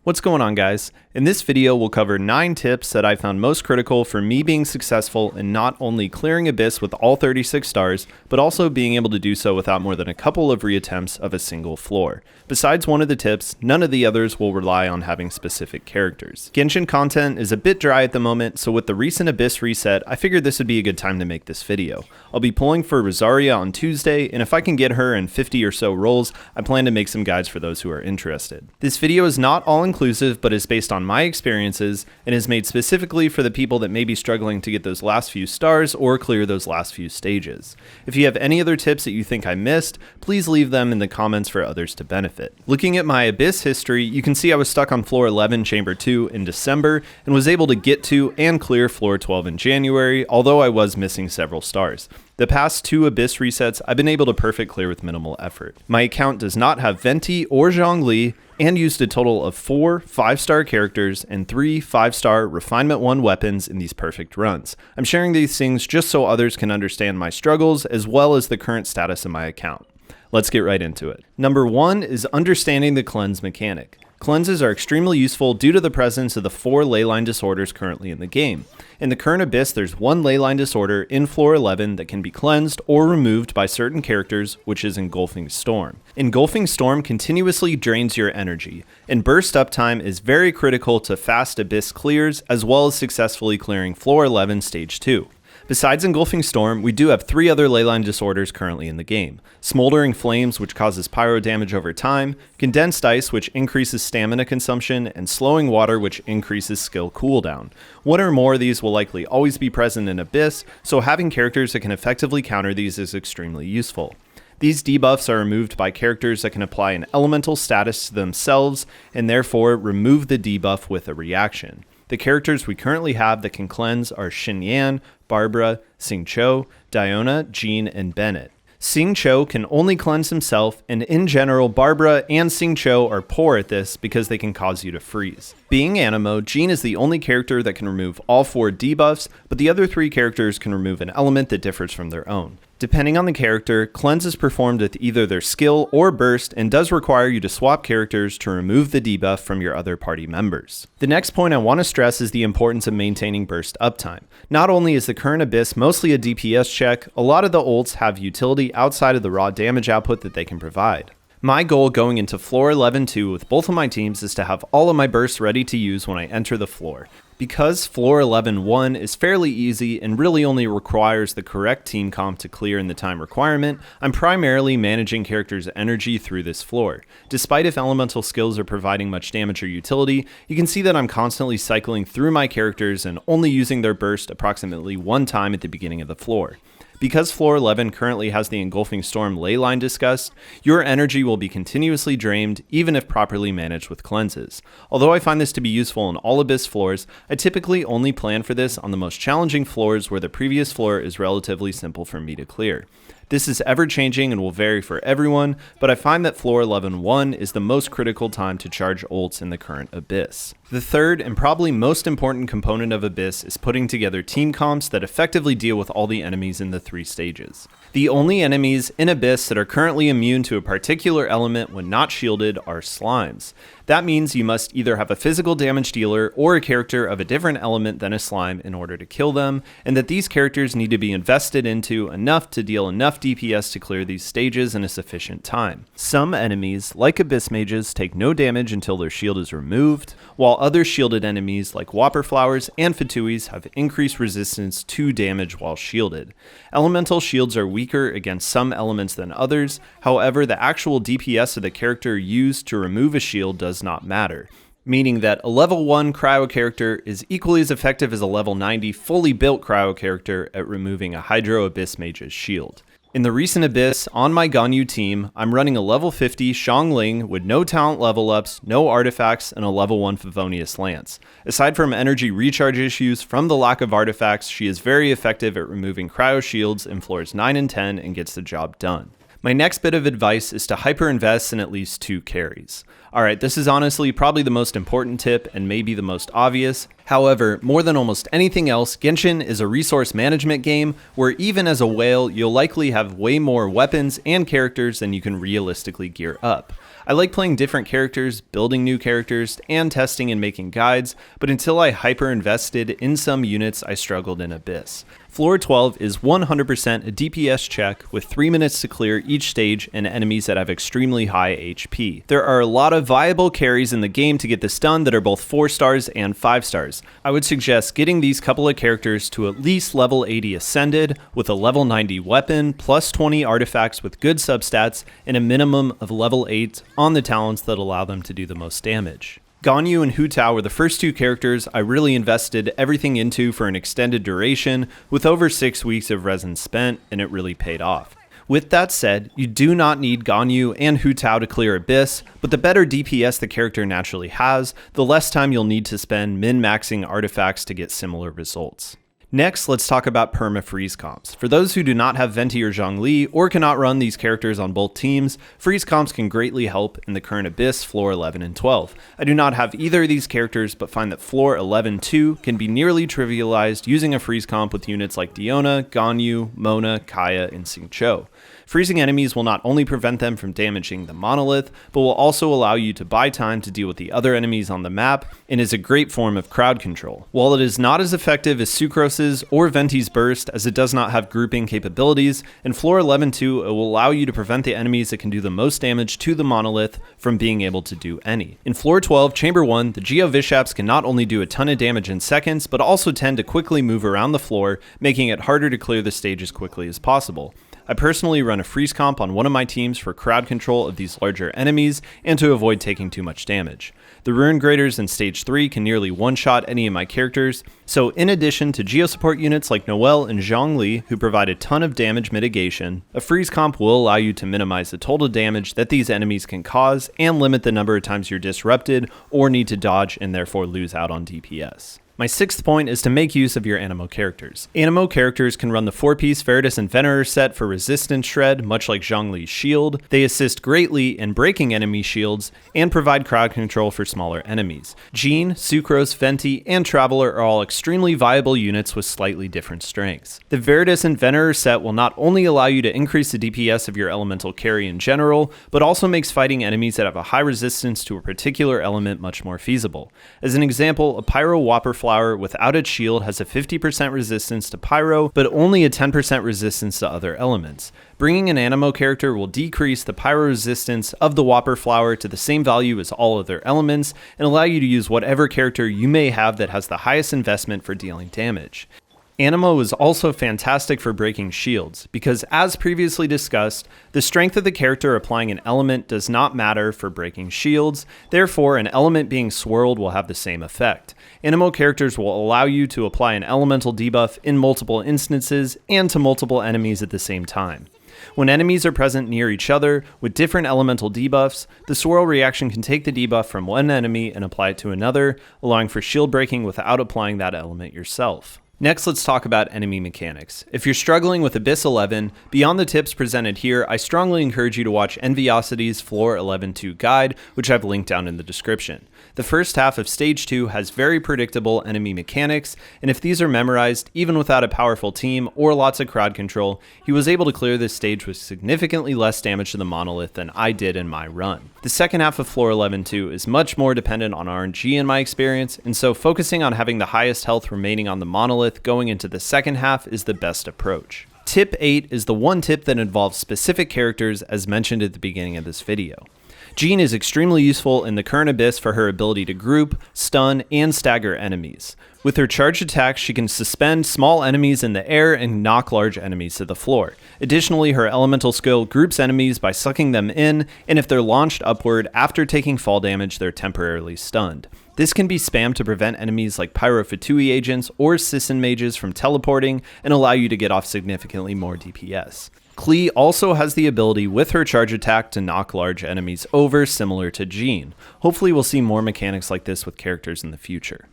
What's going on, guys? In this video, we'll cover 9 tips that I found most critical for me being successful in not only clearing Abyss with all 36 stars, but also being able to do so without more than a couple of reattempts of a single floor. Besides one of the tips, none of the others will rely on having specific characters. Genshin content is a bit dry at the moment, so with the recent Abyss reset, I figured this would be a good time to make this video. I'll be pulling for Rosaria on Tuesday, and if I can get her in 50 or so rolls, I plan to make some guides for those who are interested. This video is not all-inclusive, but is based on my experiences, and is made specifically for the people that may be struggling to get those last few stars or clear those last few stages. If you have any other tips that you think I missed, please leave them in the comments for others to benefit. Looking at my Abyss history, you can see I was stuck on floor 11, chamber 2 in December, and was able to get to and clear floor 12 in January, although I was missing several stars. The past 2 Abyss resets, I've been able to perfect clear with minimal effort. My account does not have Venti or Zhongli, and used a total of 4 5-star characters and 3 5-star Refinement 1 weapons in these perfect runs. I'm sharing these things just so others can understand my struggles, as well as the current status of my account. Let's get right into it. Number 1 is understanding the cleanse mechanic. Cleanses are extremely useful due to the presence of the 4 leyline disorders currently in the game. In the current Abyss, there's 1 leyline disorder in floor 11 that can be cleansed or removed by certain characters, which is Engulfing Storm. Engulfing Storm continuously drains your energy, and burst uptime is very critical to fast Abyss clears, as well as successfully clearing floor 11 stage 2. Besides Engulfing Storm, we do have 3 other leyline disorders currently in the game. Smoldering Flames, which causes pyro damage over time, Condensed Ice, which increases stamina consumption, and Slowing Water, which increases skill cooldown. 1 or more of these will likely always be present in Abyss, so having characters that can effectively counter these is extremely useful. These debuffs are removed by characters that can apply an elemental status to themselves, and therefore remove the debuff with a reaction. The characters we currently have that can cleanse are Xinyan, Barbara, Xingqiu, Diona, Jean, and Bennett. Xingqiu can only cleanse himself, and in general, Barbara and Xingqiu are poor at this because they can cause you to freeze. Being Anemo, Jean is the only character that can remove all 4 debuffs, but the other 3 characters can remove an element that differs from their own. Depending on the character, cleanse is performed with either their skill or burst, and does require you to swap characters to remove the debuff from your other party members. The next point I want to stress is the importance of maintaining burst uptime. Not only is the current Abyss mostly a DPS check, a lot of the ults have utility outside of the raw damage output that they can provide. My goal going into floor 11-2 with both of my teams is to have all of my bursts ready to use when I enter the floor. Because floor 11-1 is fairly easy and really only requires the correct team comp to clear in the time requirement, I'm primarily managing characters' energy through this floor. Despite if elemental skills are providing much damage or utility, you can see that I'm constantly cycling through my characters and only using their burst approximately 1 time at the beginning of the floor. Because floor 11 currently has the Engulfing Storm leyline discussed, your energy will be continuously drained even if properly managed with cleanses. Although I find this to be useful in all Abyss floors, I typically only plan for this on the most challenging floors where the previous floor is relatively simple for me to clear. This is ever changing and will vary for everyone, but I find that floor 11-1 is the most critical time to charge ults in the current Abyss. The third and probably most important component of Abyss is putting together team comps that effectively deal with all the enemies in the 3 stages. The only enemies in Abyss that are currently immune to a particular element when not shielded are slimes. That means you must either have a physical damage dealer or a character of a different element than a slime in order to kill them, and that these characters need to be invested into enough to deal enough DPS to clear these stages in a sufficient time. Some enemies, like Abyss mages, take no damage until their shield is removed, while other shielded enemies like Whopper Flowers and Fatuis have increased resistance to damage while shielded. Elemental shields are weaker against some elements than others, however the actual DPS of the character used to remove a shield does not matter, meaning that a level 1 cryo character is equally as effective as a level 90 fully built cryo character at removing a Hydro Abyss mage's shield. In the recent Abyss, on my Ganyu team, I'm running a level 50 Xiangling with no talent level ups, no artifacts, and a level 1 Favonius Lance. Aside from energy recharge issues from the lack of artifacts, she is very effective at removing cryo shields in floors 9 and 10 and gets the job done. My next bit of advice is to hyper-invest in at least 2 carries. Alright, this is honestly probably the most important tip and maybe the most obvious. However, more than almost anything else, Genshin is a resource management game where even as a whale, you'll likely have way more weapons and characters than you can realistically gear up. I like playing different characters, building new characters, and testing and making guides, but until I hyper invested in some units, I struggled in Abyss. Floor 12 is 100% a DPS check with 3 minutes to clear each stage and enemies that have extremely high HP. There are a lot of viable carries in the game to get this done that are both 4 stars and 5 stars. I would suggest getting these couple of characters to at least level 80 ascended with a level 90 weapon, plus 20 artifacts with good substats, and a minimum of level 8 on the talents that allow them to do the most damage. Ganyu and Hu Tao were the first 2 characters I really invested everything into for an extended duration, with over 6 weeks of resin spent, and it really paid off. With that said, you do not need Ganyu and Hu Tao to clear Abyss, but the better DPS the character naturally has, the less time you'll need to spend min-maxing artifacts to get similar results. Next, let's talk about perma-freeze comps. For those who do not have Venti or Zhongli, or cannot run these characters on both teams, freeze comps can greatly help in the current Abyss, floor 11 and 12. I do not have either of these characters, but find that floor 11-2 can be nearly trivialized using a freeze comp with units like Diona, Ganyu, Mona, Kaya, and Xingqiu. Freezing enemies will not only prevent them from damaging the monolith, but will also allow you to buy time to deal with the other enemies on the map, and is a great form of crowd control. While it is not as effective as Sucrose's or Venti's burst, as it does not have grouping capabilities, in floor 11-2 it will allow you to prevent the enemies that can do the most damage to the monolith from being able to do any. In floor 12, chamber 1, the Geo Vishaps can not only do a ton of damage in seconds, but also tend to quickly move around the floor, making it harder to clear the stage as quickly as possible. I personally run a freeze comp on one of my teams for crowd control of these larger enemies and to avoid taking too much damage. The Rune Graders in stage 3 can nearly one-shot any of my characters, so in addition to Geo support units like Noelle and Zhongli who provide a ton of damage mitigation, a freeze comp will allow you to minimize the total damage that these enemies can cause and limit the number of times you're disrupted or need to dodge and therefore lose out on DPS. My 6th point is to make use of your Anemo characters. Anemo characters can run the 4-piece Veritas and Venerer set for resistance shred, much like Zhongli's shield. They assist greatly in breaking enemy shields and provide crowd control for smaller enemies. Jean, Sucrose, Venti, and Traveler are all extremely viable units with slightly different strengths. The Veritas and Venerer set will not only allow you to increase the DPS of your elemental carry in general, but also makes fighting enemies that have a high resistance to a particular element much more feasible. As an example, a Pyro Whopper Flower without its shield has a 50% resistance to Pyro, but only a 10% resistance to other elements. Bringing an Anemo character will decrease the Pyro resistance of the Whopper Flower to the same value as all other elements, and allow you to use whatever character you may have that has the highest investment for dealing damage. Anemo is also fantastic for breaking shields, because as previously discussed, the strength of the character applying an element does not matter for breaking shields, therefore an element being swirled will have the same effect. Anemo characters will allow you to apply an elemental debuff in multiple instances and to multiple enemies at the same time. When enemies are present near each other with different elemental debuffs, the swirl reaction can take the debuff from one enemy and apply it to another, allowing for shield breaking without applying that element yourself. Next, let's talk about enemy mechanics. If you're struggling with Abyss 11, beyond the tips presented here, I strongly encourage you to watch Enviosity's Floor 11-2 guide, which I've linked down in the description. The first half of Stage 2 has very predictable enemy mechanics, and if these are memorized, even without a powerful team or lots of crowd control, he was able to clear this stage with significantly less damage to the monolith than I did in my run. The second half of Floor 11-2 is much more dependent on RNG in my experience, and so focusing on having the highest health remaining on the monolith going into the second half is the best approach. Tip 8 is the one tip that involves specific characters as mentioned at the beginning of this video. Jean is extremely useful in the current Abyss for her ability to group, stun, and stagger enemies. With her charged attacks, she can suspend small enemies in the air and knock large enemies to the floor. Additionally, her elemental skill groups enemies by sucking them in, and if they're launched upward after taking fall damage, they're temporarily stunned. This can be spammed to prevent enemies like Pyro Fatui agents or Sisson mages from teleporting and allow you to get off significantly more DPS. Klee also has the ability with her charge attack to knock large enemies over, similar to Jean. Hopefully we'll see more mechanics like this with characters in the future.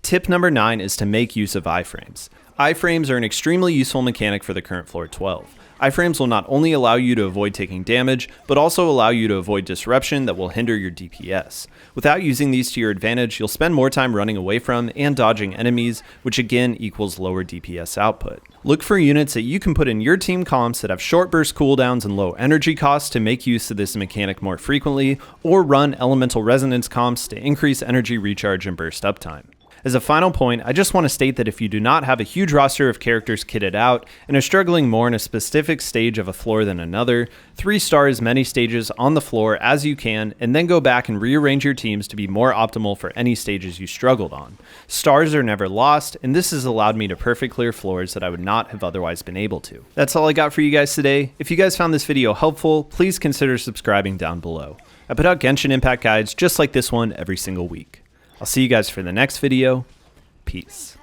Tip number 9 is to make use of iframes. Iframes are an extremely useful mechanic for the current floor 12. Iframes will not only allow you to avoid taking damage, but also allow you to avoid disruption that will hinder your DPS. Without using these to your advantage, you'll spend more time running away from and dodging enemies, which again equals lower DPS output. Look for units that you can put in your team comps that have short burst cooldowns and low energy costs to make use of this mechanic more frequently, or run elemental resonance comps to increase energy recharge and burst uptime. As a final point, I just want to state that if you do not have a huge roster of characters kitted out and are struggling more in a specific stage of a floor than another, 3-star as many stages on the floor as you can, and then go back and rearrange your teams to be more optimal for any stages you struggled on. Stars are never lost, and this has allowed me to perfect clear floors that I would not have otherwise been able to. That's all I got for you guys today. If you guys found this video helpful, please consider subscribing down below. I put out Genshin Impact guides just like this one every single week. I'll see you guys for the next video. Peace.